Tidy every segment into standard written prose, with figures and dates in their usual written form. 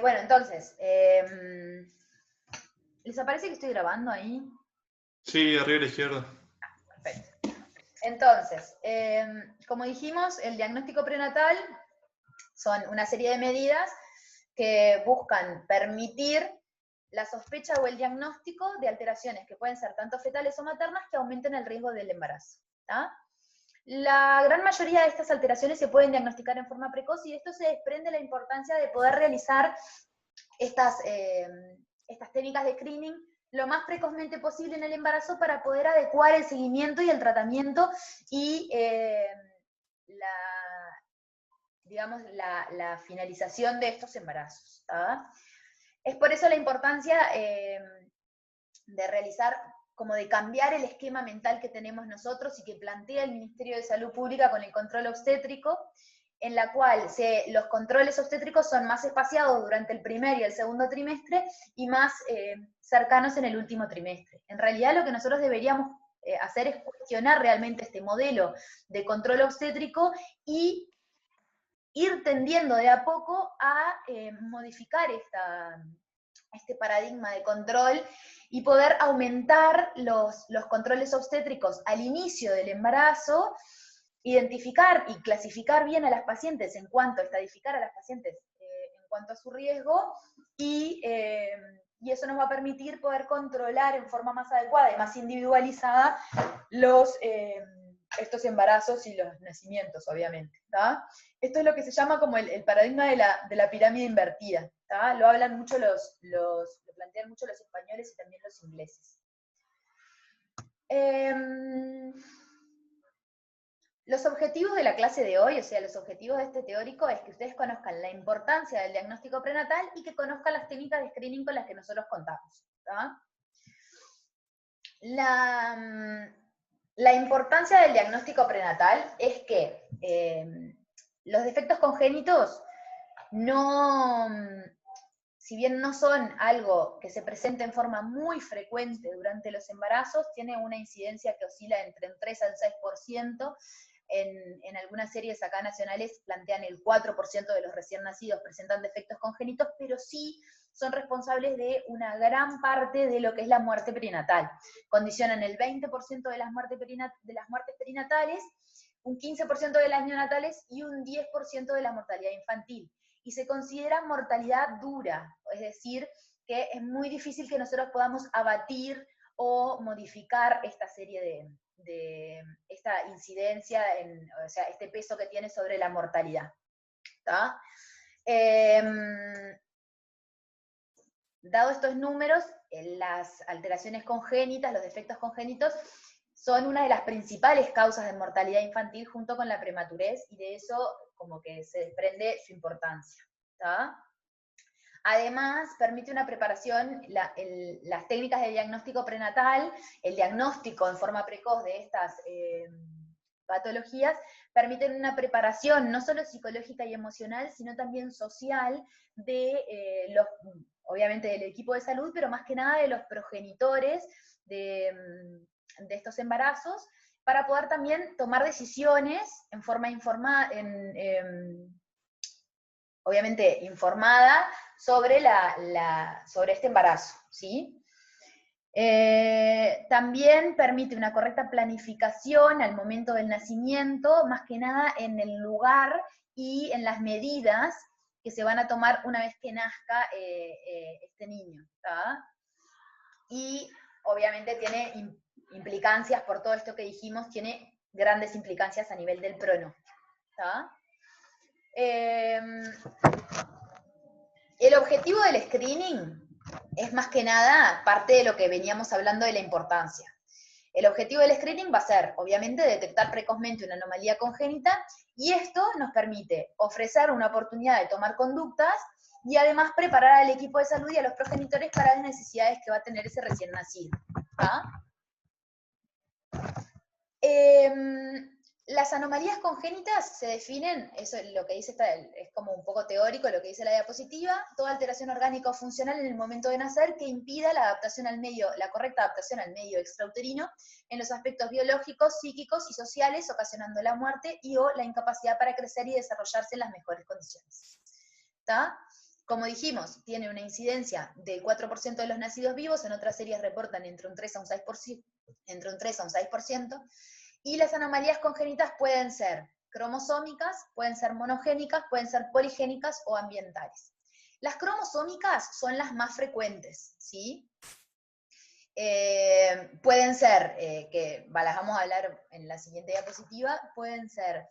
Bueno, entonces, ¿les aparece que estoy grabando ahí? Sí, arriba a la izquierda. Perfecto. Entonces, como dijimos, el diagnóstico prenatal son una serie de medidas que buscan permitir la sospecha o el diagnóstico de alteraciones que pueden ser tanto fetales o maternas que aumenten el riesgo del embarazo. ¿Tá? La gran mayoría de estas alteraciones se pueden diagnosticar en forma precoz y de esto se desprende la importancia de poder realizar estas técnicas de screening lo más precozmente posible en el embarazo para poder adecuar el seguimiento y el tratamiento y la finalización de estos embarazos. ¿Tá? Es por eso la importancia de realizar, como de cambiar el esquema mental que tenemos nosotros y que plantea el Ministerio de Salud Pública con el control obstétrico, en la cual los controles obstétricos son más espaciados durante el primer y el segundo trimestre y más cercanos en el último trimestre. En realidad lo que nosotros deberíamos hacer es cuestionar realmente este modelo de control obstétrico y ir tendiendo de a poco a modificar este paradigma de control y poder aumentar los controles obstétricos al inicio del embarazo, identificar y clasificar bien a las pacientes en cuanto a estadificar a las pacientes en cuanto a su riesgo y eso nos va a permitir poder controlar en forma más adecuada y más individualizada estos embarazos y los nacimientos, obviamente. ¿Tá? Esto es lo que se llama como el paradigma de la pirámide invertida. ¿Tá? Lo hablan mucho lo plantean mucho los españoles y también los ingleses. Los objetivos de la clase de hoy, o sea, los objetivos de este teórico, es que ustedes conozcan la importancia del diagnóstico prenatal y que conozcan las técnicas de screening con las que nosotros contamos. ¿Tá? La importancia del diagnóstico prenatal es que los defectos congénitos no, si bien no son algo que se presenta en forma muy frecuente durante los embarazos, tiene una incidencia que oscila entre el 3 al 6%. En algunas series acá nacionales plantean el 4% de los recién nacidos presentan defectos congénitos, pero sí son responsables de una gran parte de lo que es la muerte perinatal. Condicionan el 20% de las muertes perinatales, un 15% de las neonatales y un 10% de la mortalidad infantil. Y se considera mortalidad dura, es decir, que es muy difícil que nosotros podamos abatir o modificar esta serie de esta incidencia, o sea, este peso que tiene sobre la mortalidad. ¿Tá? Dado estos números, las alteraciones congénitas, los defectos congénitos, son una de las principales causas de mortalidad infantil junto con la prematurez, y de eso como que se desprende su importancia. ¿Tá? Además, permite una preparación, las técnicas de diagnóstico prenatal, el diagnóstico en forma precoz de estas patologías, permiten una preparación no solo psicológica y emocional, sino también social obviamente del equipo de salud, pero más que nada de los progenitores de estos embarazos, para poder también tomar decisiones en forma obviamente informada sobre, sobre este embarazo, ¿sí? También permite una correcta planificación al momento del nacimiento, más que nada en el lugar y en las medidas que se van a tomar una vez que nazca este niño. ¿Tá? Y obviamente tiene implicancias, por todo esto que dijimos, tiene grandes implicancias a nivel del pronóstico. ¿Tá? El objetivo del screening es más que nada parte de lo que veníamos hablando de la importancia. El objetivo del screening va a ser, obviamente, detectar precozmente una anomalía congénita, y esto nos permite ofrecer una oportunidad de tomar conductas y además preparar al equipo de salud y a los progenitores para las necesidades que va a tener ese recién nacido. ¿Ah? Las anomalías congénitas se definen, eso es lo que dice, es como un poco teórico lo que dice la diapositiva, toda alteración orgánica o funcional en el momento de nacer que impida la adaptación al medio, la correcta adaptación al medio extrauterino en los aspectos biológicos, psíquicos y sociales, ocasionando la muerte y o la incapacidad para crecer y desarrollarse en las mejores condiciones. ¿Tá? como dijimos, tiene una incidencia del 4% de los nacidos vivos, en otras series reportan entre un 3 a un 6%, entre un 3 a un 6%, y las anomalías congénitas pueden ser cromosómicas, pueden ser monogénicas, pueden ser poligénicas o ambientales. Las cromosómicas son las más frecuentes, ¿sí? Pueden ser, que las vamos a hablar en la siguiente diapositiva, pueden ser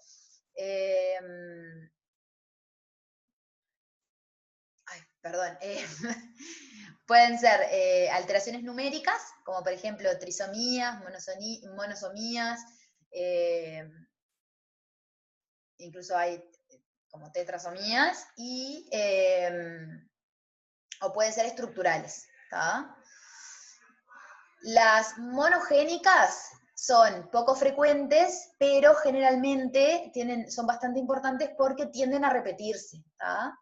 pueden ser alteraciones numéricas, como por ejemplo trisomías, monosomías, incluso hay como tetrasomías, o pueden ser estructurales, ¿tá? Las monogénicas son poco frecuentes, pero generalmente son bastante importantes porque tienden a repetirse, ¿tá?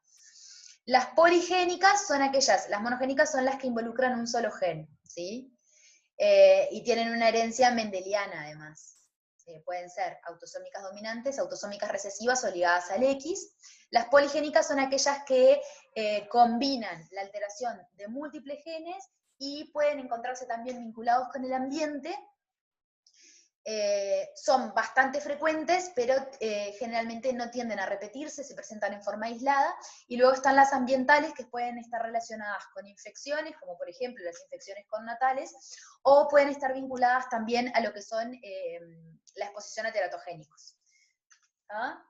Las poligénicas son las monogénicas son las que involucran un solo gen, ¿sí? Y tienen una herencia mendeliana además. Pueden ser autosómicas dominantes, autosómicas recesivas o ligadas al X. Las poligénicas son aquellas que combinan la alteración de múltiples genes y pueden encontrarse también vinculados con el ambiente. Son bastante frecuentes, pero generalmente no tienden a repetirse, se presentan en forma aislada, y luego están las ambientales, que pueden estar relacionadas con infecciones, como por ejemplo las infecciones connatales, o pueden estar vinculadas también a lo que son la exposición a teratogénicos. ¿Ah?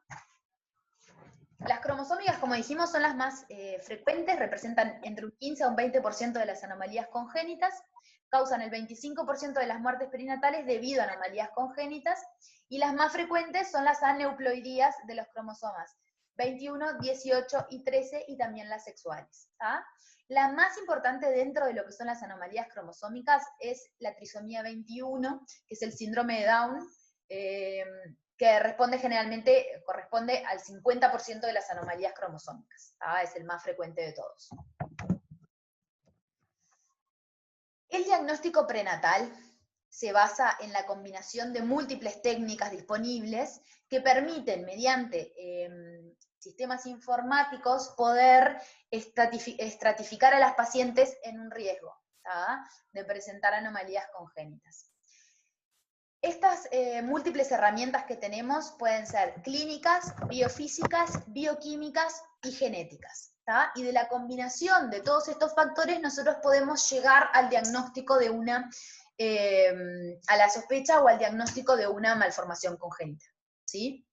Las cromosómicas, como dijimos, son las más frecuentes, representan entre un 15 a un 20% de las anomalías congénitas, causan el 25% de las muertes perinatales debido a anomalías congénitas, y las más frecuentes son las aneuploidías de los cromosomas 21, 18 y 13, y también las sexuales. ¿Ah? La más importante dentro de lo que son las anomalías cromosómicas es la trisomía 21, que es el síndrome de Down, que corresponde al 50% de las anomalías cromosómicas. ¿Ah? Es el más frecuente de todos. El diagnóstico prenatal se basa en la combinación de múltiples técnicas disponibles que permiten, mediante sistemas informáticos, poder estratificar a las pacientes en un riesgo, ¿tá? De presentar anomalías congénitas. Estas múltiples herramientas que tenemos pueden ser clínicas, biofísicas, bioquímicas y genéticas, ¿tá? Y de la combinación de todos estos factores nosotros podemos llegar al diagnóstico de a la sospecha o al diagnóstico de una malformación congénita, ¿sí?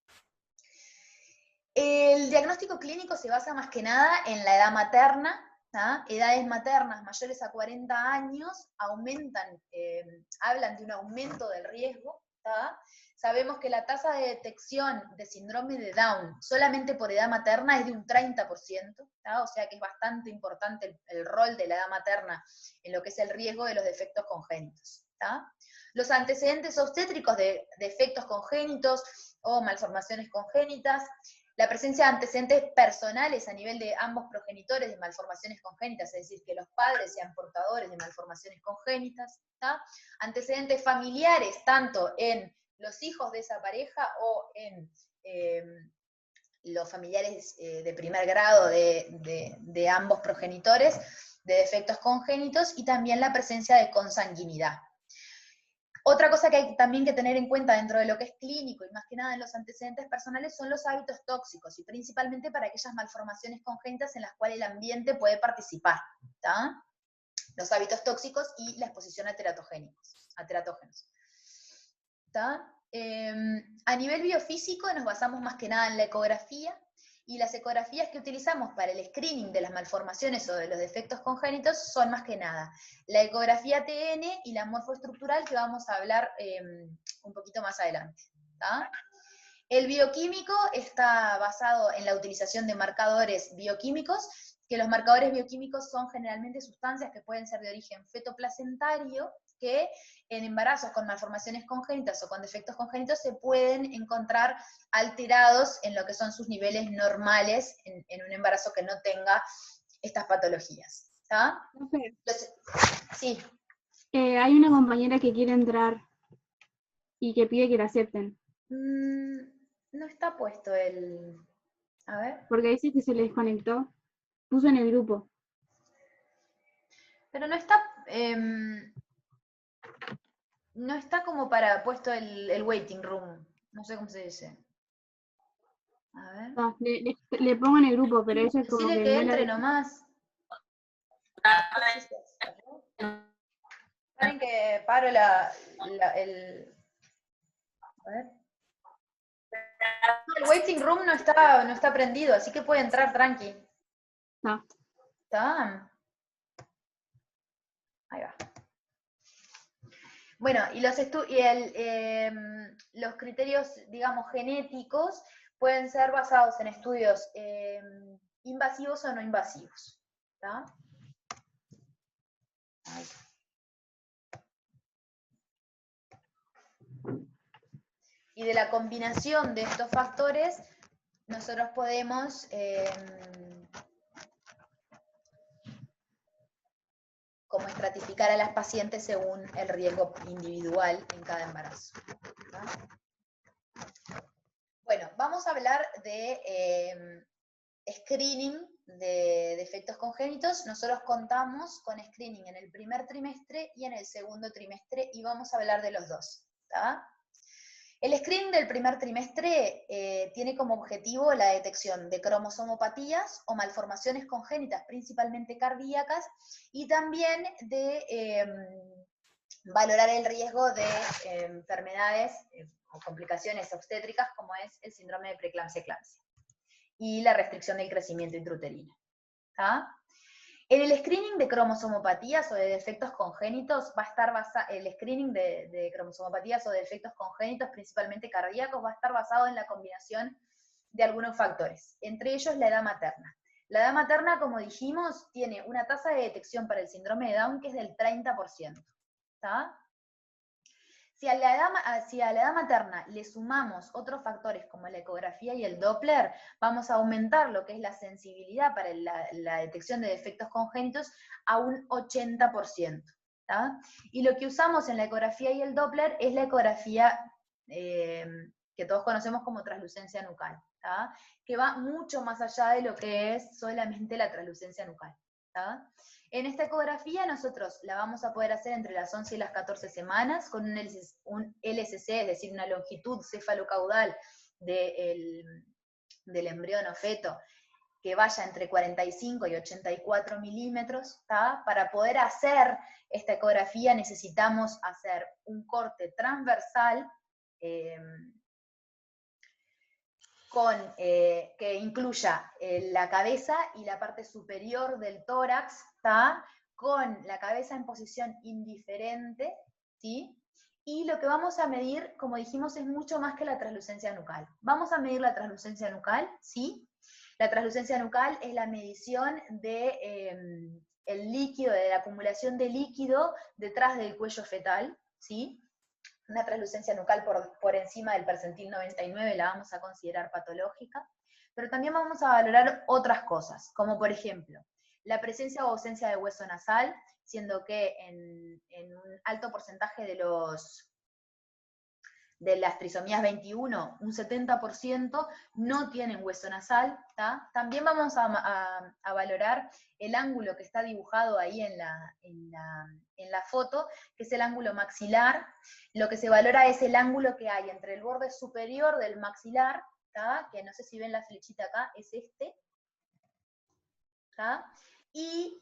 El diagnóstico clínico se basa más que nada en la edad materna. ¿Ah? Edades maternas mayores a 40 años hablan de un aumento del riesgo. ¿Ah? Sabemos que la tasa de detección de síndrome de Down solamente por edad materna es de un 30%, ¿ah? O sea que es bastante importante el rol de la edad materna en lo que es el riesgo de los defectos congénitos. ¿Ah? Los antecedentes obstétricos de defectos congénitos o malformaciones congénitas, la presencia de antecedentes personales a nivel de ambos progenitores de malformaciones congénitas, es decir, que los padres sean portadores de malformaciones congénitas, ¿tá? Antecedentes familiares, tanto en los hijos de esa pareja o en los familiares de primer grado de ambos progenitores, de defectos congénitos, y también la presencia de consanguinidad. Otra cosa que hay también que tener en cuenta dentro de lo que es clínico, y más que nada en los antecedentes personales, son los hábitos tóxicos, y principalmente para aquellas malformaciones congénitas en las cuales el ambiente puede participar, ¿tá? Los hábitos tóxicos y la exposición a teratógenos. ¿Tá? A nivel biofísico nos basamos más que nada en la ecografía, y las ecografías que utilizamos para el screening de las malformaciones o de los defectos congénitos son más que nada la ecografía TN y la morfoestructural, que vamos a hablar un poquito más adelante. ¿Tá? El bioquímico está basado en la utilización de marcadores bioquímicos, que los marcadores bioquímicos son generalmente sustancias que pueden ser de origen fetoplacentario, que en embarazos con malformaciones congénitas o con defectos congénitos se pueden encontrar alterados en lo que son sus niveles normales en un embarazo que no tenga estas patologías. ¿Tá? Sí. Hay una compañera que quiere entrar y que pide que la acepten. No está puesto el... A ver. Porque dice que se le desconectó. Puso en el grupo. Pero no está como para puesto el waiting room. No sé cómo se dice. A ver. No, le pongo en el grupo, pero ella como Decirle que que no la entre deja. nomás. Saben que paro el... A ver. No, el waiting room no está prendido, así que puede entrar tranqui. No. ¿Está? Ahí va. Bueno, y los criterios, digamos, genéticos pueden ser basados en estudios invasivos o no invasivos. ¿Está? Ahí. Y de la combinación de estos factores, nosotros podemos como estratificar a las pacientes según el riesgo individual en cada embarazo. ¿No? Bueno, vamos a hablar de screening de defectos congénitos. Nosotros contamos con screening en el primer trimestre y en el segundo trimestre, y vamos a hablar de los dos. ¿Tá? El screening del primer trimestre tiene como objetivo la detección de cromosomopatías o malformaciones congénitas, principalmente cardíacas, y también de valorar el riesgo de enfermedades o complicaciones obstétricas, como es el síndrome de preeclampsia-eclampsia, y la restricción del crecimiento intrauterino. ¿Tá? En el screening de cromosomopatías o de defectos congénitos va a estar el screening de cromosomopatías o de defectos congénitos, principalmente cardíacos, va a estar basado en la combinación de algunos factores, entre ellos la edad materna. La edad materna, como dijimos, tiene una tasa de detección para el síndrome de Down que es del 30%. ¿Tá? Si a la edad materna le sumamos otros factores como la ecografía y el Doppler, vamos a aumentar lo que es la sensibilidad para la detección de defectos congénitos a un 80%. ¿Tá? Y lo que usamos en la ecografía y el Doppler es la ecografía que todos conocemos como translucencia nucal, ¿tá? Que va mucho más allá de lo que es solamente la translucencia nucal. ¿Tá? En esta ecografía nosotros la vamos a poder hacer entre las 11 y las 14 semanas con un LSC, es decir, una longitud cefalocaudal del embrión o feto que vaya entre 45 y 84 milímetros. ¿Tá? Para poder hacer esta ecografía necesitamos hacer un corte transversal que incluya la cabeza y la parte superior del tórax, ¿tá? Con la cabeza en posición indiferente, ¿sí? Y lo que vamos a medir, como dijimos, es mucho más que la translucencia nucal. Vamos a medir la translucencia nucal, ¿sí? La translucencia nucal es la medición de el líquido, de la acumulación de líquido detrás del cuello fetal, ¿sí? Una translucencia nucal por encima del percentil 99 la vamos a considerar patológica, pero también vamos a valorar otras cosas, como por ejemplo, la presencia o ausencia de hueso nasal, siendo que en un alto porcentaje de las trisomías 21, un 70% no tienen hueso nasal. ¿Tá? También vamos a valorar el ángulo que está dibujado ahí en la foto, que es el ángulo maxilar. Lo que se valora es el ángulo que hay entre el borde superior del maxilar, ¿tá? Que no sé si ven la flechita acá, es este, ¿tá? Y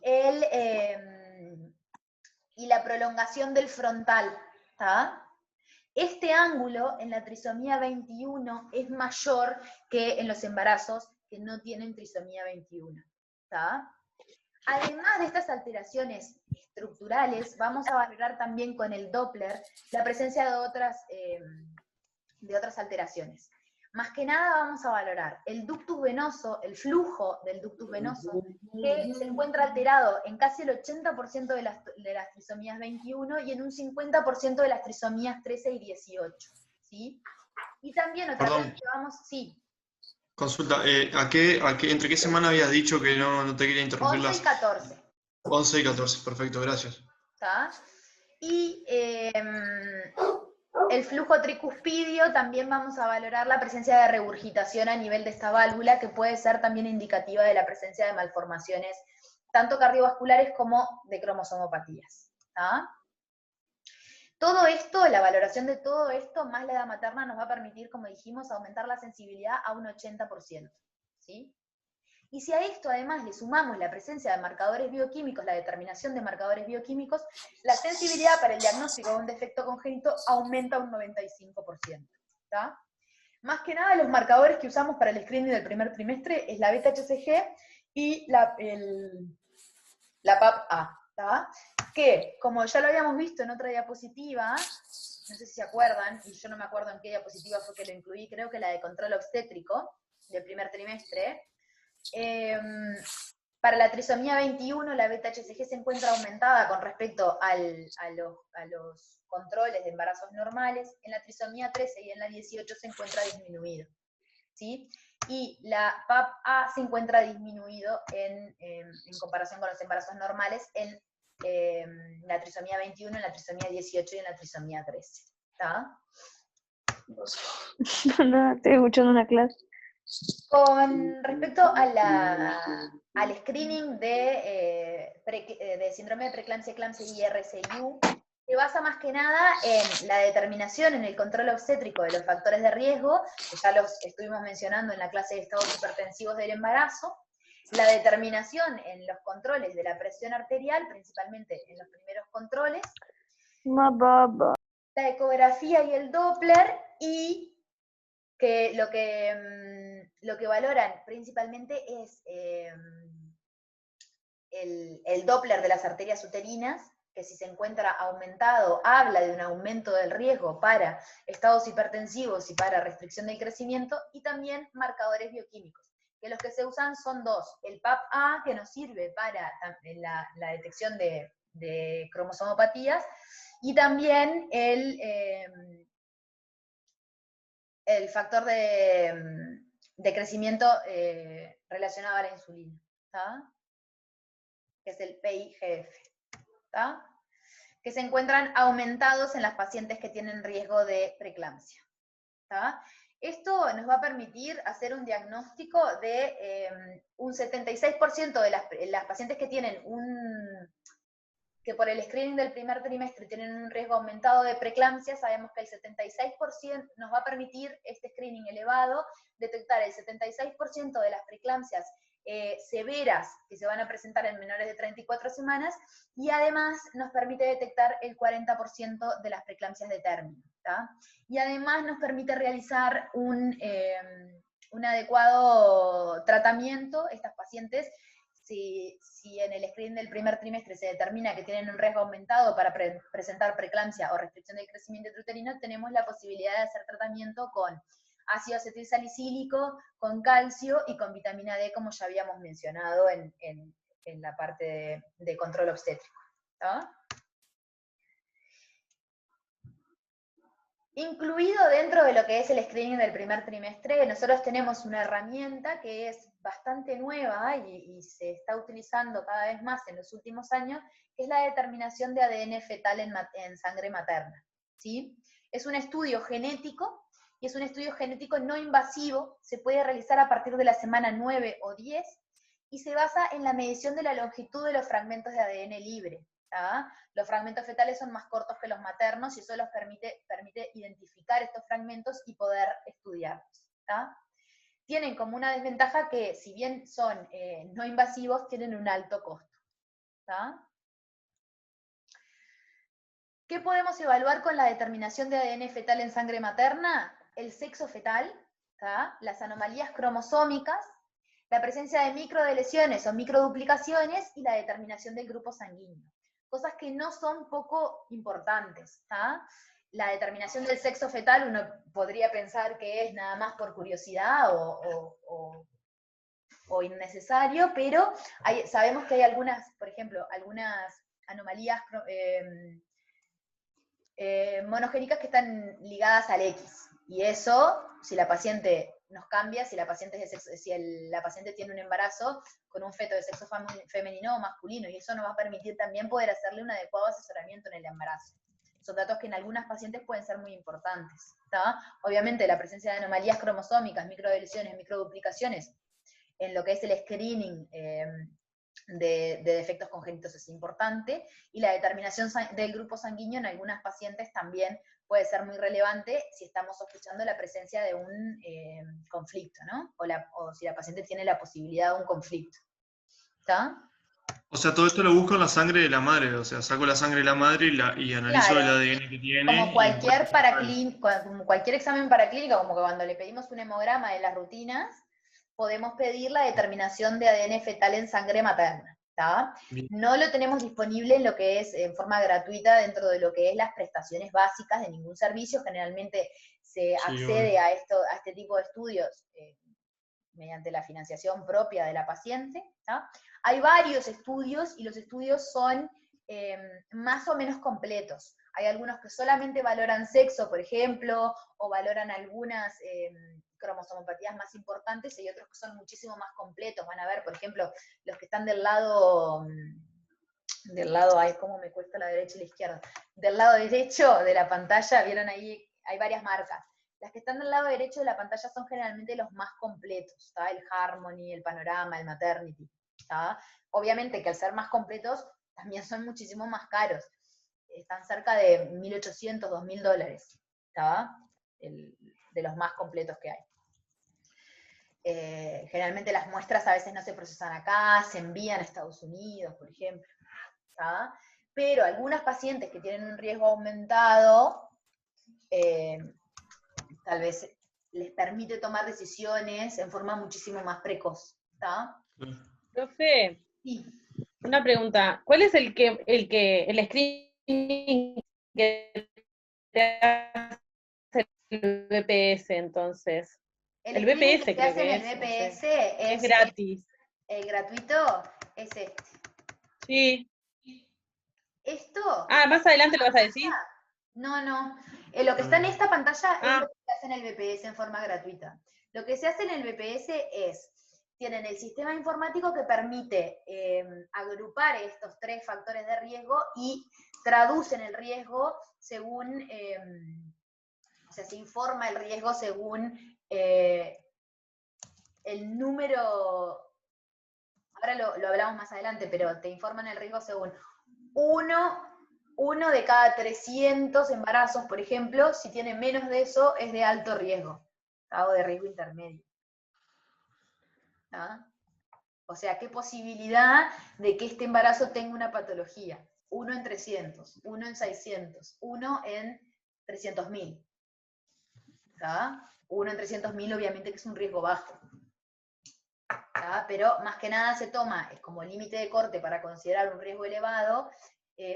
la prolongación del frontal, ¿tá? Este ángulo en la trisomía 21 es mayor que en los embarazos que no tienen trisomía 21. ¿Tá? Además de estas alteraciones estructurales, vamos a valorar también con el Doppler la presencia de otras alteraciones. Más que nada vamos a valorar el ductus venoso, el flujo del ductus venoso, que se encuentra alterado en casi el 80% de las trisomías 21 y en un 50% de las trisomías 13 y 18. ¿Sí? Y también otra cosa que vamos... Sí. Consulta, ¿entre qué semana habías dicho que no te quería interrumpir? 11 y 14. 11 y 14, perfecto, gracias. ¿Tá? Y el flujo tricuspidio, también vamos a valorar la presencia de regurgitación a nivel de esta válvula, que puede ser también indicativa de la presencia de malformaciones, tanto cardiovasculares como de cromosomopatías. ¿Tá? Todo esto, la valoración de todo esto, más la edad materna, nos va a permitir, como dijimos, aumentar la sensibilidad a un 80%. ¿Sí? Y si a esto además le sumamos la presencia de marcadores bioquímicos, la determinación de marcadores bioquímicos, la sensibilidad para el diagnóstico de un defecto congénito aumenta un 95%. ¿Tá? Más que nada los marcadores que usamos para el screening del primer trimestre es la beta-HCG y la PAP-A. ¿Tá? Que, como ya lo habíamos visto en otra diapositiva, no sé si se acuerdan, y yo no me acuerdo en qué diapositiva fue que lo incluí, creo que la de control obstétrico del primer trimestre. Para la trisomía 21, la beta-HCG se encuentra aumentada con respecto a los controles de embarazos normales. En la trisomía 13 y en la 18 se encuentra disminuido. ¿Sí? Y la PAP-A se encuentra disminuido en comparación con los embarazos normales en la trisomía 21, en la trisomía 18 y en la trisomía 13. ¿Tá? No, estoy escuchando una clase. Con respecto a al screening de síndrome de preeclampsia, eclampsia y RCIU, se basa más que nada en la determinación, en el control obstétrico de los factores de riesgo, que ya los estuvimos mencionando en la clase de estados hipertensivos del embarazo, la determinación en los controles de la presión arterial, principalmente en los primeros controles, la ecografía y el Doppler, y que lo que valoran principalmente es el Doppler de las arterias uterinas, que si se encuentra aumentado, habla de un aumento del riesgo para estados hipertensivos y para restricción del crecimiento, y también marcadores bioquímicos, que los que se usan son dos: el PAP-A, que nos sirve para la detección de cromosomopatías, y también el factor de crecimiento relacionado a la insulina, ¿tá? Que es el PIGF, ¿tá? Que se encuentran aumentados en las pacientes que tienen riesgo de preeclampsia. ¿Tá? Esto nos va a permitir hacer un diagnóstico de un 76% de las pacientes que tienen que por el screening del primer trimestre tienen un riesgo aumentado de preeclampsia. Sabemos que el 76% nos va a permitir este screening elevado detectar el 76% de las preeclampsias severas que se van a presentar en menores de 34 semanas, y además nos permite detectar el 40% de las preeclampsias de término. ¿Tá? Y además nos permite realizar un adecuado tratamiento. Estas pacientes, si en el screening del primer trimestre se determina que tienen un riesgo aumentado para presentar preeclampsia o restricción del crecimiento intrauterino, tenemos la posibilidad de hacer tratamiento con ácido acetilsalicílico, con calcio y con vitamina D, como ya habíamos mencionado en la parte de control obstétrico. ¿Tá? Incluido dentro de lo que es el screening del primer trimestre, nosotros tenemos una herramienta que es bastante nueva y se está utilizando cada vez más en los últimos años, que es la determinación de ADN fetal en sangre materna. ¿Sí? Es un estudio genético, y es un estudio genético no invasivo, se puede realizar a partir de la semana 9 o 10, y se basa en la medición de la longitud de los fragmentos de ADN libre. ¿Tá? Los fragmentos fetales son más cortos que los maternos, y eso los permite identificar estos fragmentos y poder estudiarlos. ¿Tá? Tienen como una desventaja que, si bien son no invasivos, tienen un alto costo. ¿Tá? ¿Qué podemos evaluar con la determinación de ADN fetal en sangre materna? El sexo fetal, ¿tá? Las anomalías cromosómicas, la presencia de microlesiones o microduplicaciones, y la determinación del grupo sanguíneo. Cosas que no son poco importantes. ¿Tá? La determinación del sexo fetal, uno podría pensar que es nada más por curiosidad o innecesario, pero sabemos que hay algunas, por ejemplo, algunas anomalías monogénicas que están ligadas al X, y eso, si la paciente nos cambia, si la paciente tiene un embarazo con un feto de sexo femenino o masculino, y eso nos va a permitir también poder hacerle un adecuado asesoramiento en el embarazo. son datos que en algunas pacientes pueden ser muy importantes. ¿Tá? Obviamente la presencia de anomalías cromosómicas, microdeleciones, microduplicaciones, en lo que es el screening de defectos congénitos es importante, y la determinación del grupo sanguíneo en algunas pacientes también puede ser muy relevante si estamos sospechando la presencia de un conflicto, ¿no? O si la paciente tiene la posibilidad de un conflicto. ¿Está? O sea, todo esto lo busco en la sangre de la madre, o sea, saco la sangre de la madre y analizo el Claro, ADN que tiene como y encuentro como cualquier examen paraclínico, como que cuando le pedimos un hemograma de las rutinas, podemos pedir la determinación de ADN fetal en sangre materna. ¿Tá? Bien. No lo tenemos disponible en lo que es en forma gratuita dentro de lo que es las prestaciones básicas de ningún servicio. Generalmente se accede a este tipo de estudios mediante la financiación propia de la paciente. ¿Tá? Hay varios estudios y los estudios son más o menos completos. Hay algunos que solamente valoran sexo, por ejemplo, o valoran algunas cromosomopatías más importantes, y hay otros que son muchísimo más completos. Van a ver, por ejemplo, los que están del lado, ay, cómo me cuesta la derecha y la izquierda, del lado derecho de la pantalla, vieron ahí, hay varias marcas. Las que están del lado derecho de la pantalla son generalmente los más completos, ¿tá? El Harmony, el Panorama, el Maternity. ¿Tá? Obviamente que al ser más completos, también son muchísimo más caros. Están cerca de $1.800, $2.000, ¿tá? De los más completos que hay. Generalmente las muestras a veces no se procesan acá, se envían a Estados Unidos, por ejemplo. ¿Tá? Pero algunas pacientes que tienen un riesgo aumentado, tal vez les permite tomar decisiones en forma muchísimo más precoz. ¿Tá? Profe, Sí. una pregunta. ¿Cuál es el screening que te hace el BPS entonces? El screening BPS que se creo hace en que el es. BPS No sé. es Es gratis. el gratuito, es este. Sí. Esto. Ah, más adelante lo vas a decir. No. Lo que está en esta pantalla es lo Ah, que se hace en el BPS en forma gratuita. Lo que se hace en el BPS es, tienen el sistema informático que permite agrupar estos 3 factores de riesgo y traducen el riesgo según, o sea, se informa el riesgo según el número, ahora lo hablamos más adelante, pero te informan el riesgo según uno de cada 300 embarazos, por ejemplo. Si tiene menos de eso, es de alto riesgo, o de riesgo intermedio. ¿Tá? O sea, ¿qué posibilidad de que este embarazo tenga una patología? 1 en 300, 1 en 600, 1 en 300.000. ¿Tá? 1 en 300.000 obviamente que es un riesgo bajo. ¿Tá? Pero más que nada se toma como límite de corte para considerar un riesgo elevado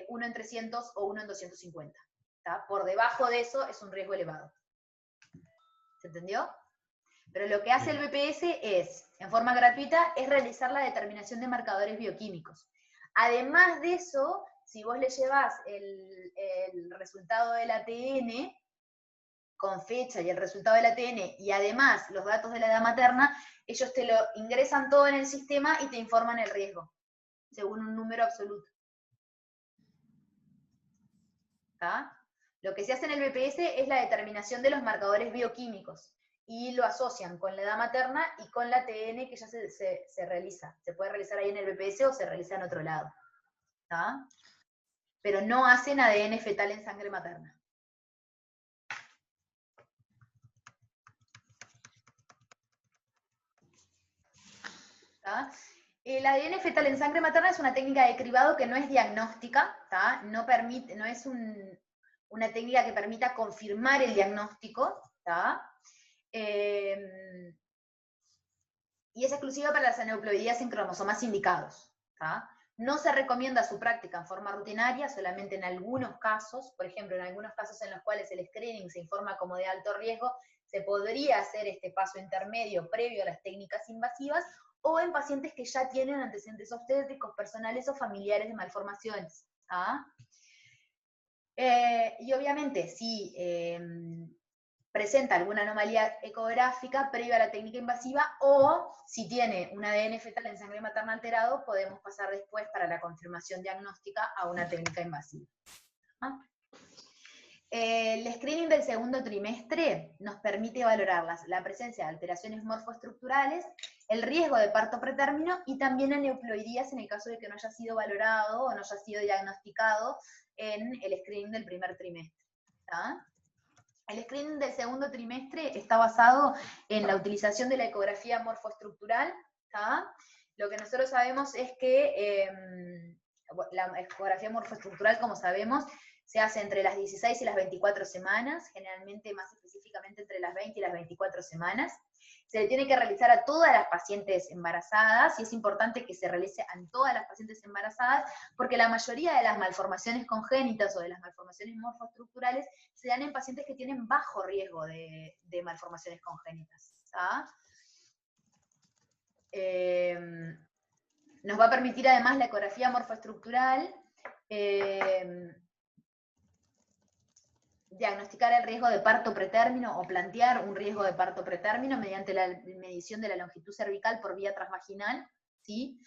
1 en 300 o 1 en 250. ¿Tá? Por debajo de eso es un riesgo elevado. ¿Se entendió? Pero lo que hace el BPS es, en forma gratuita, es realizar la determinación de marcadores bioquímicos. Además de eso, si vos le llevas el resultado del ATN con fecha y el resultado del ATN, y además los datos de la edad materna, ellos te lo ingresan todo en el sistema y te informan el riesgo, según un número absoluto. ¿Tá? Lo que se hace en el BPS es la determinación de los marcadores bioquímicos, y lo asocian con la edad materna y con la ATN que ya se realiza. Se puede realizar ahí en el BPS o se realiza en otro lado. ¿Tá? Pero no hacen ADN fetal en sangre materna. ¿Tá? El ADN fetal en sangre materna es una técnica de cribado que no es diagnóstica, ¿tá? No es una técnica que permita confirmar el diagnóstico, ¿tá? Y es exclusiva para las aneuploidías en cromosomas indicados. ¿Tá? No se recomienda su práctica en forma rutinaria, solamente en algunos casos. Por ejemplo, en algunos casos en los cuales el screening se informa como de alto riesgo, se podría hacer este paso intermedio previo a las técnicas invasivas, o en pacientes que ya tienen antecedentes obstétricos, personales o familiares de malformaciones. ¿Tá? Y obviamente, si presenta alguna anomalía ecográfica previa a la técnica invasiva, o si tiene un ADN fetal en sangre materna alterado, podemos pasar después para la confirmación diagnóstica a una técnica invasiva. ¿Ah? El screening del segundo trimestre nos permite valorar la presencia de alteraciones morfoestructurales, el riesgo de parto pretérmino y también aneuploidías en el caso de que no haya sido valorado o no haya sido diagnosticado en el screening del primer trimestre. ¿Tá? El screening del segundo trimestre está basado en la utilización de la ecografía morfoestructural. ¿Tá? Lo que nosotros sabemos es que la ecografía morfoestructural, como sabemos, se hace entre las 16 y las 24 semanas, generalmente más específicamente entre las 20 y las 24 semanas. Se le tiene que realizar a todas las pacientes embarazadas, y es importante que se realice a todas las pacientes embarazadas, porque la mayoría de las malformaciones congénitas o de las malformaciones morfoestructurales se dan en pacientes que tienen bajo riesgo de malformaciones congénitas. ¿Tá? Nos va a permitir además la ecografía morfoestructural diagnosticar el riesgo de parto pretérmino o plantear un riesgo de parto pretérmino mediante la medición de la longitud cervical por vía transvaginal. ¿Sí?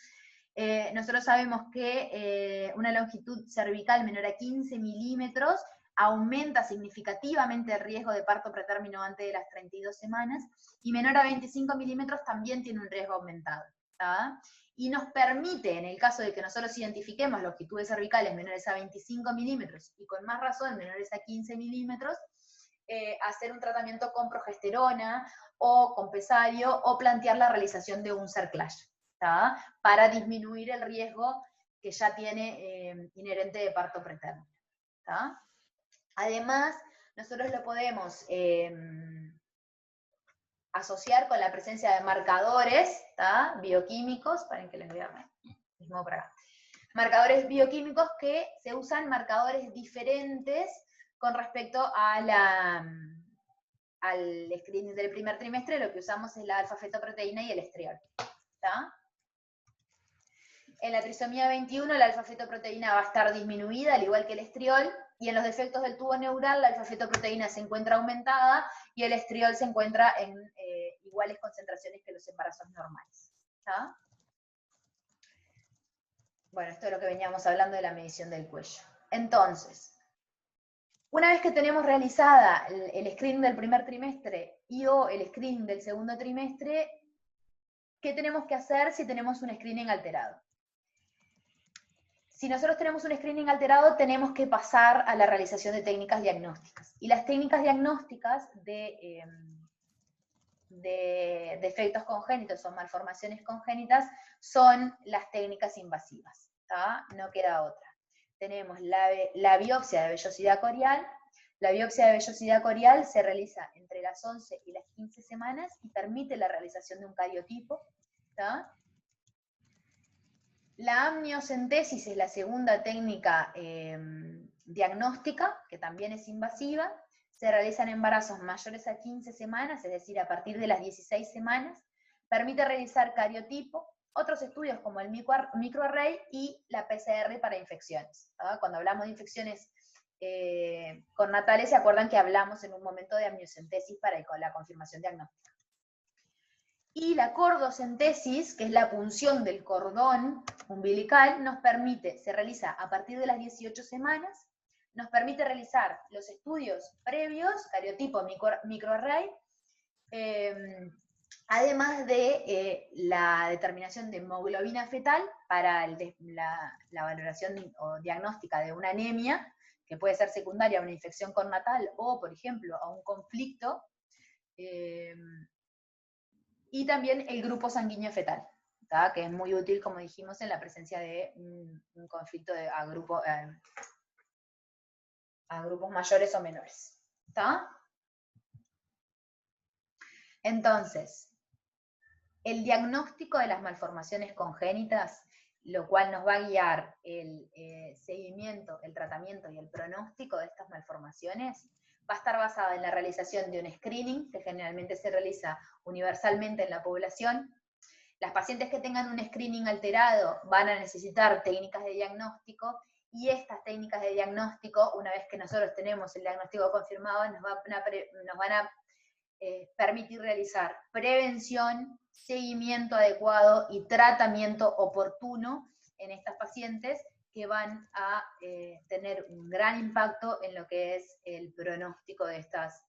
Nosotros sabemos que una longitud cervical menor a 15 milímetros aumenta significativamente el riesgo de parto pretérmino antes de las 32 semanas, y menor a 25 milímetros también tiene un riesgo aumentado. ¿Tá? Y nos permite, en el caso de que nosotros identifiquemos longitudes cervicales menores a 25 milímetros, y con más razón menores a 15 milímetros, hacer un tratamiento con progesterona o con pesario, o plantear la realización de un cerclash, ¿tá? Para disminuir el riesgo que ya tiene inherente de parto pretérmino. ¿Tá? Además, nosotros lo podemos asociar con la presencia de marcadores, ¿tá? Bioquímicos, para que les voy a mismo para acá. Marcadores bioquímicos que se usan, marcadores diferentes con respecto a al screening del primer trimestre. Lo que usamos es la alfa-fetoproteína y el estriol. ¿Tá? En la trisomía 21 la alfa-fetoproteína va a estar disminuida, al igual que el estriol, y en los defectos del tubo neural la alfa-fetoproteína se encuentra aumentada y el estriol se encuentra en iguales concentraciones que los embarazos normales. ¿Tá? Bueno, esto es lo que veníamos hablando de la medición del cuello. Entonces, una vez que tenemos realizada el screening del primer trimestre y o el screening del segundo trimestre, ¿qué tenemos que hacer si tenemos un screening alterado? Si nosotros tenemos un screening alterado, tenemos que pasar a la realización de técnicas diagnósticas. Y las técnicas diagnósticas de defectos congénitos o malformaciones congénitas son las técnicas invasivas. ¿Tá? No queda otra. Tenemos la biopsia de vellosidad corial. La biopsia de vellosidad corial se realiza entre las 11 y las 15 semanas y permite la realización de un cariotipo. ¿Tá? La amniocentesis es la segunda técnica diagnóstica, que también es invasiva. Se realizan embarazos mayores a 15 semanas, es decir, a partir de las 16 semanas. Permite realizar cariotipo, otros estudios como el microarray y la PCR para infecciones. ¿Tá? Cuando hablamos de infecciones cornatales, se acuerdan que hablamos en un momento de amniocentesis para la confirmación diagnóstica. Y la cordocentesis, que es la punción del cordón umbilical, nos permite, se realiza a partir de las 18 semanas, nos permite realizar los estudios previos, cariotipo, microarray, además de la determinación de hemoglobina fetal para la valoración o diagnóstica de una anemia, que puede ser secundaria a una infección cornatal o, por ejemplo, a un conflicto, y también el grupo sanguíneo fetal, ¿tá? Que es muy útil, como dijimos, en la presencia de un conflicto a grupos mayores o menores. ¿Tá? Entonces, el diagnóstico de las malformaciones congénitas, lo cual nos va a guiar el seguimiento, el tratamiento y el pronóstico de estas malformaciones, va a estar basada en la realización de un screening, que generalmente se realiza universalmente en la población. Las pacientes que tengan un screening alterado van a necesitar técnicas de diagnóstico, y estas técnicas de diagnóstico, una vez que nosotros tenemos el diagnóstico confirmado, nos van a permitir realizar prevención, seguimiento adecuado y tratamiento oportuno en estas pacientes, que van a tener un gran impacto en lo que es el pronóstico de estas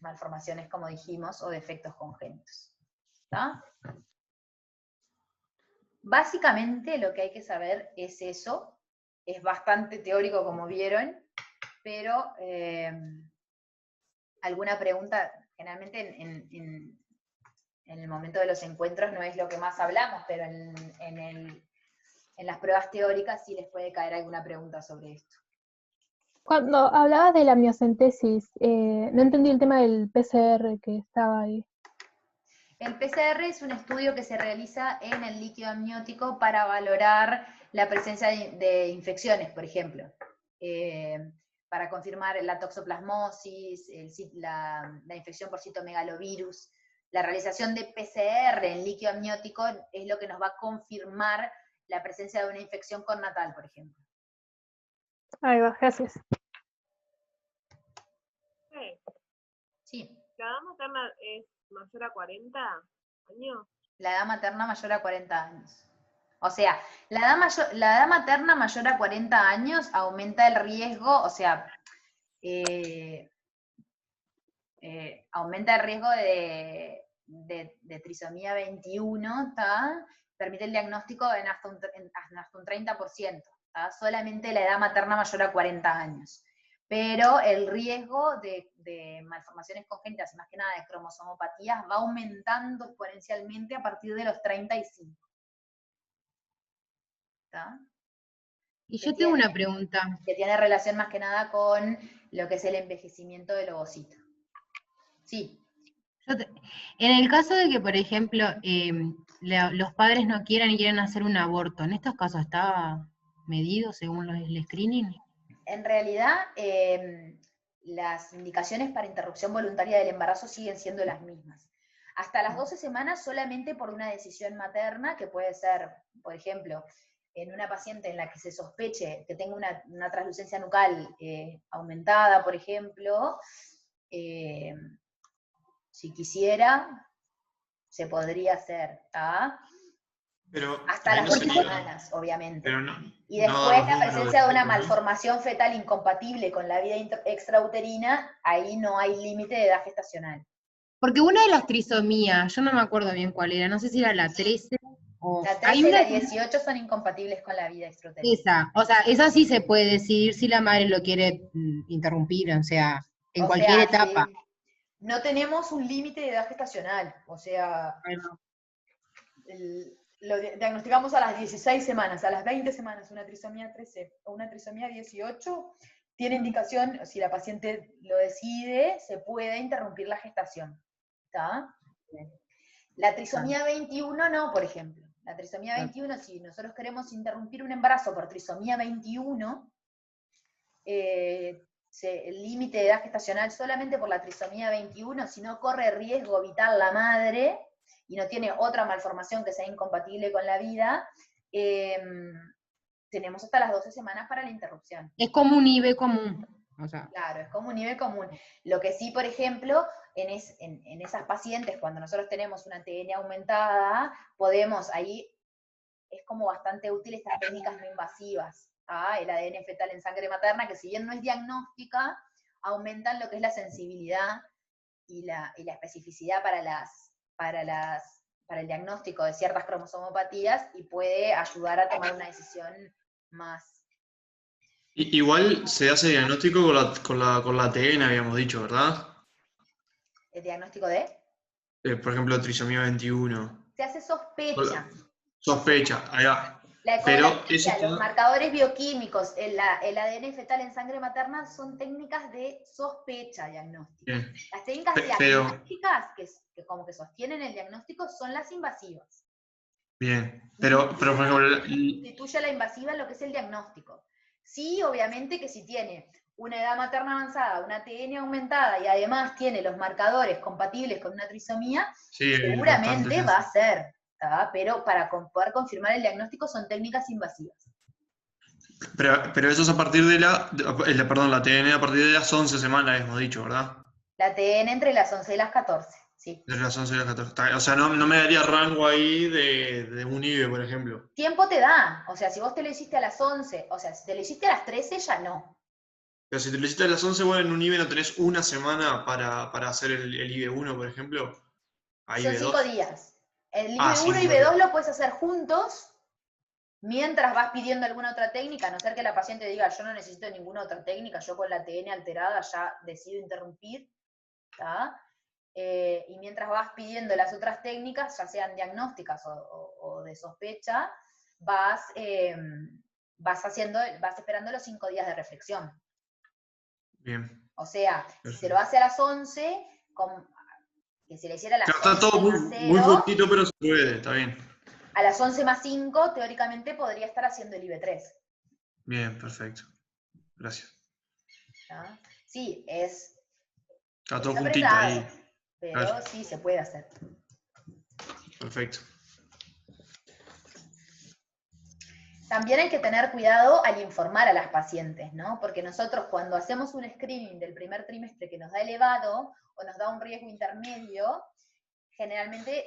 malformaciones, como dijimos, o defectos congénitos. ¿Está? Básicamente lo que hay que saber es eso. Es bastante teórico, como vieron, pero alguna pregunta, generalmente en el momento de los encuentros no es lo que más hablamos, pero en las pruebas teóricas sí les puede caer alguna pregunta sobre esto. Cuando hablabas de la amniocentesis, no entendí el tema del PCR que estaba ahí. El PCR es un estudio que se realiza en el líquido amniótico para valorar la presencia de infecciones, por ejemplo. Para confirmar la toxoplasmosis, la infección por citomegalovirus. La realización de PCR en líquido amniótico es lo que nos va a confirmar la presencia de una infección connatal, por ejemplo. Ahí va, gracias. Sí. ¿La edad materna es mayor a 40 años? La edad materna mayor a 40 años. O sea, la edad materna mayor a 40 años aumenta el riesgo, o sea, aumenta el riesgo de trisomía 21, ¿tá? Permite el diagnóstico en hasta un 30%, ¿tá? Solamente la edad materna mayor a 40 años. Pero el riesgo de malformaciones congénitas, y más que nada de cromosomopatías, va aumentando exponencialmente a partir de los 35. ¿Tá? Y yo tengo una pregunta. Que tiene relación más que nada con lo que es el envejecimiento del ovocito. Sí. En el caso de que, por ejemplo, los padres no quieran y quieran hacer un aborto, ¿en estos casos está medido según el screening? En realidad, las indicaciones para interrupción voluntaria del embarazo siguen siendo las mismas. Hasta las 12 semanas solamente por una decisión materna, que puede ser, por ejemplo, en una paciente en la que se sospeche que tenga una translucencia nucal aumentada, por ejemplo, si quisiera, se podría hacer, ¿tá? Pero hasta las no 12 sería- semanas, obviamente. Pero no, Y después no, la presencia de una no. malformación fetal incompatible con la vida extrauterina, ahí no hay límite de edad gestacional. Porque una de las trisomías, yo no me acuerdo bien cuál era, no sé si era la 13 o... La hay 13 y una la 18 son incompatibles con la vida extrauterina. Esa, o sea, esa sí se puede decidir si la madre lo quiere interrumpir, o sea, en O cualquier sea, etapa. sí, no tenemos un límite de edad gestacional, o sea, lo diagnosticamos a las 16 semanas, a las 20 semanas una trisomía 13 o una trisomía 18, tiene indicación, si la paciente lo decide, se puede interrumpir la gestación. ¿Está? La trisomía 21 no, por ejemplo. La trisomía 21, si nosotros queremos interrumpir un embarazo por trisomía 21, el límite de edad gestacional solamente por la trisomía 21, si no corre riesgo vital la madre y no tiene otra malformación que sea incompatible con la vida, tenemos hasta las 12 semanas para la interrupción. Es como un IB común. O sea, Claro, es como un nivel común. Lo que sí, por ejemplo, en esas pacientes, cuando nosotros tenemos una TN aumentada, podemos, ahí es como bastante útil estas técnicas no invasivas. El ADN fetal en sangre materna, que si bien no es diagnóstica, aumentan lo que es la sensibilidad y la especificidad para el diagnóstico de ciertas cromosomopatías y puede ayudar a tomar una decisión más. Igual se hace diagnóstico con la TN, habíamos dicho, ¿verdad? ¿El diagnóstico de? Por ejemplo, trisomía 21. Se hace sospecha. Sospecha, ahí va. La Pero ecografía, eso los marcadores bioquímicos, el ADN fetal en sangre materna son técnicas de sospecha diagnóstica. Bien. Las técnicas Pero- diagnósticas que como que sostienen el diagnóstico son las invasivas. Bien, pero por ejemplo, Sustituye a la invasiva en lo que es el diagnóstico. Sí, obviamente que si tiene una edad materna avanzada, una TN aumentada y además tiene los marcadores compatibles con una trisomía, sí, seguramente bastante va a ser, ¿tá? Pero para poder confirmar el diagnóstico son técnicas invasivas. Pero eso es a partir de la TN a partir de las 11 semanas, hemos dicho, ¿verdad? La TN entre las 11 y las 14, sí. Entre las 11 y las 14. O sea, no me daría rango ahí de un IBE, por ejemplo. Tiempo te da, o sea, si vos te lo hiciste a las 11, o sea, si te lo hiciste a las 13, ya no. Pero si te lo hiciste a las 11, bueno, en un IBE no tenés una semana para hacer el IBE 1, por ejemplo. A Son IBE 5 2. días. El Ah, IB1 y 5 IB2 días. lo puedes hacer juntos, mientras vas pidiendo alguna otra técnica, a no ser que la paciente diga, yo no necesito ninguna otra técnica, yo con la TN alterada ya decido interrumpir, ¿tá? Y mientras vas pidiendo las otras técnicas, ya sean diagnósticas o de sospecha, vas esperando los 5 días de reflexión. Bien. O sea, si se Perfecto. lo hace a las 11, que se le hiciera a las Claro, 11 está todo más muy 0, justito, pero se puede, está bien. a las 11 más 5, teóricamente podría estar haciendo el IB3. Bien, perfecto. Gracias. ¿Tá? Sí, es Está todo juntito apretado, ahí. pero Claro. sí se puede hacer. Perfecto. También hay que tener cuidado al informar a las pacientes, ¿no? Porque nosotros cuando hacemos un screening del primer trimestre que nos da elevado o nos da un riesgo intermedio, generalmente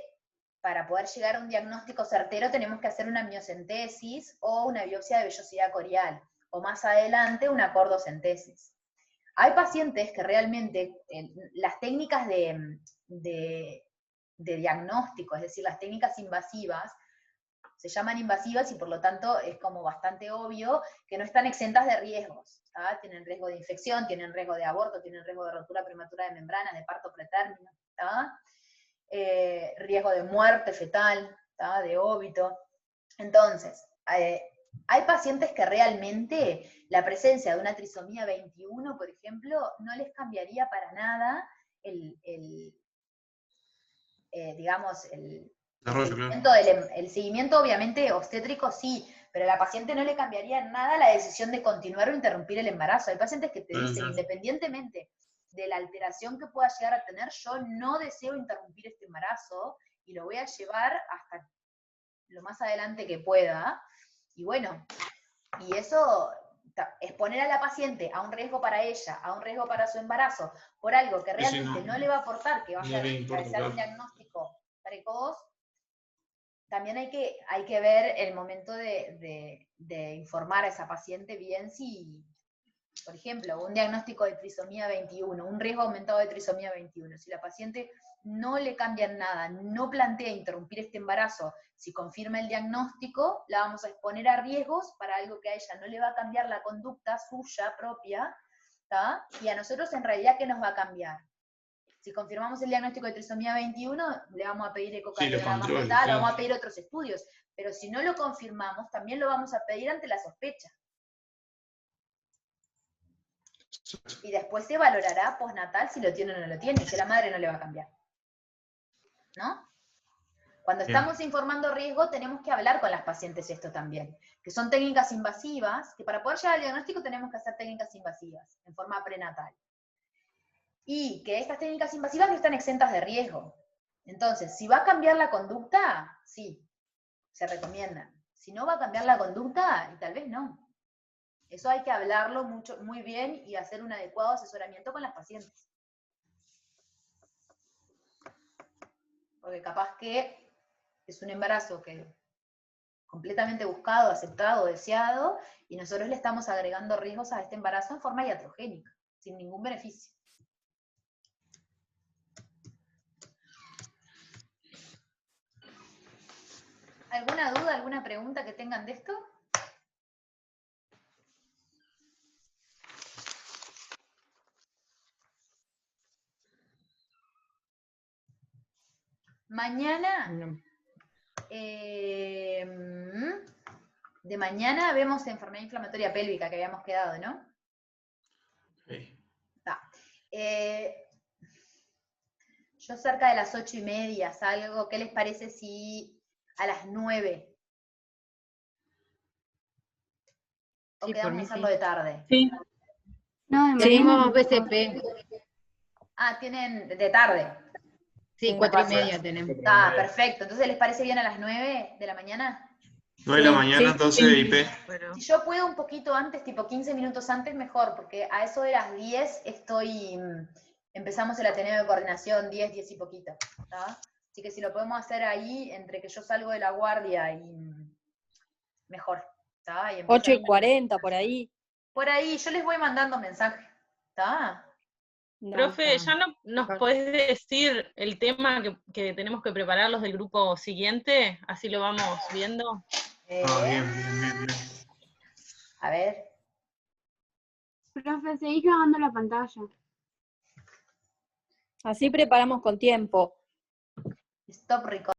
para poder llegar a un diagnóstico certero tenemos que hacer una miocentesis o una biopsia de vellosidad corial, o más adelante una cordocentesis. Hay pacientes que realmente las técnicas de diagnóstico, es decir, las técnicas invasivas, se llaman invasivas y por lo tanto es como bastante obvio que no están exentas de riesgos. ¿tá? Tienen riesgo de infección, tienen riesgo de aborto, tienen riesgo de rotura prematura de membranas, de parto pretérmino, riesgo de muerte fetal, ¿tá? De óbito. Entonces, hay pacientes que realmente la presencia de una trisomía 21, por ejemplo, no les cambiaría para nada digamos, el seguimiento obviamente obstétrico sí, pero a la paciente no le cambiaría en nada la decisión de continuar o interrumpir el embarazo. Hay pacientes que te dicen, independientemente de la alteración que pueda llegar a tener, yo no deseo interrumpir este embarazo y lo voy a llevar hasta lo más adelante que pueda. Y bueno, y eso, exponer a la paciente a un riesgo para ella, a un riesgo para su embarazo, por algo que realmente no le va a aportar, que va a realizar un diagnóstico precoz, también hay que ver el momento de informar a esa paciente bien si, por ejemplo, un diagnóstico de trisomía 21, un riesgo aumentado de trisomía 21, si la paciente no le cambia nada, no plantea interrumpir este embarazo, si confirma el diagnóstico, la vamos a exponer a riesgos para algo que a ella no le va a cambiar la conducta suya propia, ¿tá? Y a nosotros en realidad, ¿qué nos va a cambiar? Si confirmamos el diagnóstico de trisomía 21, le vamos a pedir ecocardiograma fetal, le vamos a pedir otros estudios, pero si no lo confirmamos, también lo vamos a pedir ante la sospecha. Y después se valorará postnatal si lo tiene o no lo tiene, y si la madre no le va a cambiar. ¿No? Cuando estamos informando riesgo, tenemos que hablar con las pacientes esto también, que son técnicas invasivas, que para poder llegar al diagnóstico tenemos que hacer técnicas invasivas, en forma prenatal. Y que estas técnicas invasivas no están exentas de riesgo. Entonces, si va a cambiar la conducta, sí, se recomiendan. Si no va a cambiar la conducta, y tal vez no. Eso hay que hablarlo muy bien y hacer un adecuado asesoramiento con las pacientes. Porque capaz que es un embarazo que completamente buscado, aceptado, deseado, y nosotros le estamos agregando riesgos a este embarazo en forma iatrogénica, sin ningún beneficio. ¿Alguna duda, alguna pregunta que tengan de esto? Mañana, de mañana vemos enfermedad inflamatoria pélvica que habíamos quedado, ¿no? Sí. Yo cerca de las 8:30 salgo, ¿qué les parece si a las 9? ¿O Sí, quedamos por mí hacerlo sí. de tarde? Sí. No, de Tenemos mañana. BCP. Ah, tienen de tarde. Sí, 4:30 tenemos. Ah, perfecto. Entonces, ¿les parece bien a las 9 de la mañana? 9 de la mañana, Sí. entonces, IP. Bueno, Si yo puedo un poquito antes, tipo 15 minutos antes, mejor, porque a eso de las 10 estoy empezamos el Ateneo de Coordinación 10, 10 y poquito. ¿Tá? Así que si lo podemos hacer ahí, entre que yo salgo de la guardia y mejor. ¿Tá? Y 8:40 por ahí. Por ahí, yo les voy mandando mensajes. ¿Está? No, Profe, está. ¿ya no nos podés decir el tema que tenemos que preparar los del grupo siguiente? Así lo vamos viendo. Bien. A ver. Profe, seguí grabando la pantalla. Así preparamos con tiempo. Stop record.